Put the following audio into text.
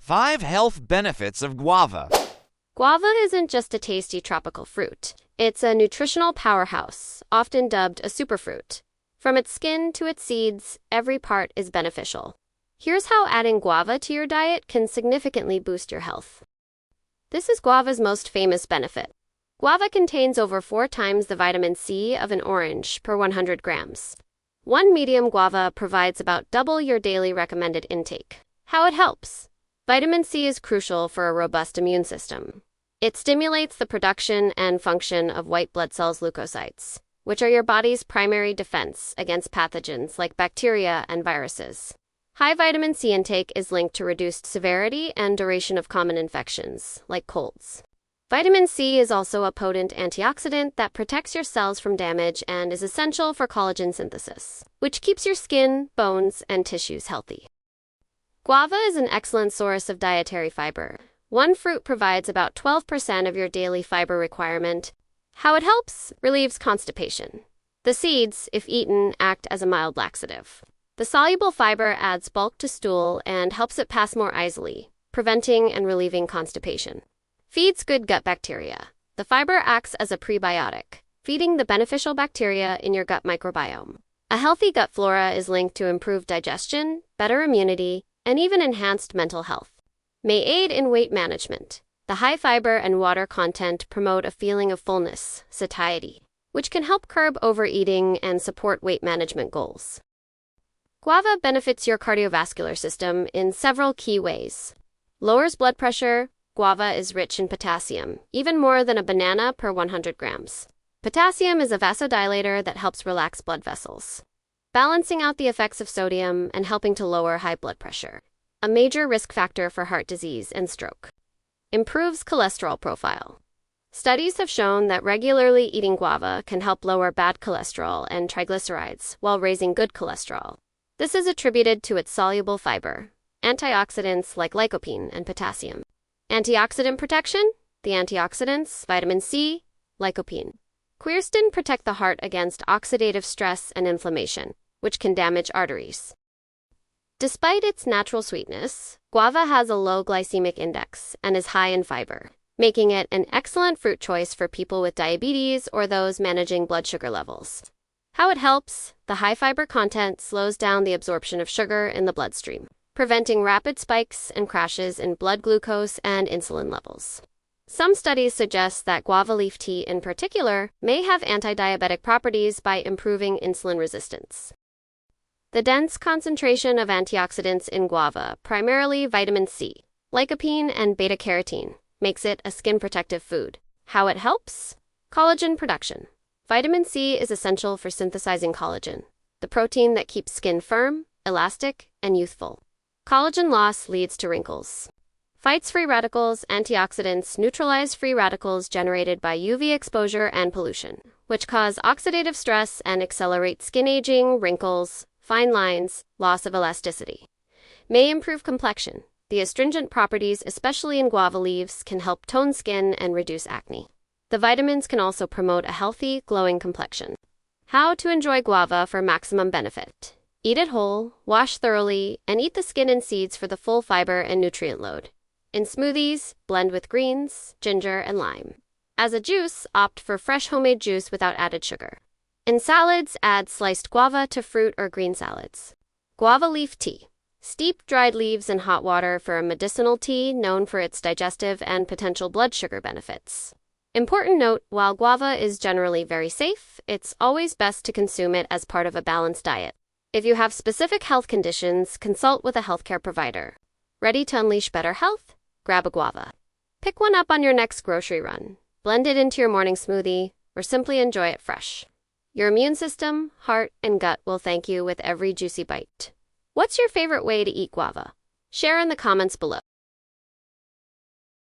5 health benefits of guava. Guava isn't just a tasty tropical fruit. It's a nutritional powerhouse, often dubbed a superfruit. From its skin to its seeds, every part is beneficial. Here's how adding guava to your diet can significantly boost your health. This is guava's most famous benefit. Guava contains over 4 times the vitamin C of an orange per 100 grams. One medium guava provides about double your daily recommended intake. How it helps? Vitamin C is crucial for a robust immune system. It stimulates the production and function of white blood cells leukocytes, which are your body's primary defense against pathogens like bacteria and viruses. High vitamin C intake is linked to reduced severity and duration of common infections, like colds. Vitamin C is also a potent antioxidant that protects your cells from damage and is essential for collagen synthesis, which keeps your skin, bones, and tissues healthy. Guava is an excellent source of dietary fiber. One fruit provides about 12% of your daily fiber requirement. How it helps? Relieves constipation. The seeds, if eaten, act as a mild laxative. The soluble fiber adds bulk to stool and helps it pass more easily, preventing and relieving constipation. Feeds good gut bacteria. The fiber acts as a prebiotic, feeding the beneficial bacteria in your gut microbiome. A healthy gut flora is linked to improved digestion, better immunity, and even enhanced mental health. May aid in weight management. The high fiber and water content promote a feeling of fullness, satiety, which can help curb overeating and support weight management goals. Guava benefits your cardiovascular system in several key ways. Lowers blood pressure. Guava is rich in potassium, even more than a banana per 100 grams. Potassium is a vasodilator that helps relax blood vessels, balancing out the effects of sodium and helping to lower high blood pressure, a major risk factor for heart disease and stroke. Improves cholesterol profile. Studies have shown that regularly eating guava can help lower bad cholesterol and triglycerides while raising good cholesterol. This is attributed to its soluble fiber, antioxidants like lycopene and potassium. Antioxidant protection. The antioxidants, vitamin C, lycopene. Quercetin protect the heart against oxidative stress and inflammation, which can damage arteries. Despite its natural sweetness, guava has a low glycemic index and is high in fiber, making it an excellent fruit choice for people with diabetes or those managing blood sugar levels. How it helps? The high fiber content slows down the absorption of sugar in the bloodstream, preventing rapid spikes and crashes in blood glucose and insulin levels. Some studies suggest that guava leaf tea in particular may have anti-diabetic properties by improving insulin resistance. The dense concentration of antioxidants in guava, primarily vitamin C, lycopene, and beta-carotene, makes it a skin protective food. How it helps? Collagen production. Vitamin C is essential for synthesizing collagen, the protein that keeps skin firm, elastic, and youthful. Collagen loss leads to wrinkles. Fights free radicals. Antioxidants neutralize free radicals generated by UV exposure and pollution, which cause oxidative stress and accelerate skin aging, wrinkles, fine lines, loss of elasticity. May improve complexion. The astringent properties, especially in guava leaves, can help tone skin and reduce acne. The vitamins can also promote a healthy, glowing complexion. How to enjoy guava for maximum benefit. Eat it whole, wash thoroughly, and eat the skin and seeds for the full fiber and nutrient load. In smoothies, blend with greens, ginger, and lime. As a juice, opt for fresh homemade juice without added sugar. In salads, add sliced guava to fruit or green salads. Guava leaf tea. Steep dried leaves in hot water for a medicinal tea known for its digestive and potential blood sugar benefits. Important note, while guava is generally very safe, it's always best to consume it as part of a balanced diet. If you have specific health conditions, consult with a healthcare provider. Ready to unleash better health? Grab a guava. Pick one up on your next grocery run, blend it into your morning smoothie, or simply enjoy it fresh. Your immune system, heart, and gut will thank you with every juicy bite. What's your favorite way to eat guava? Share in the comments below.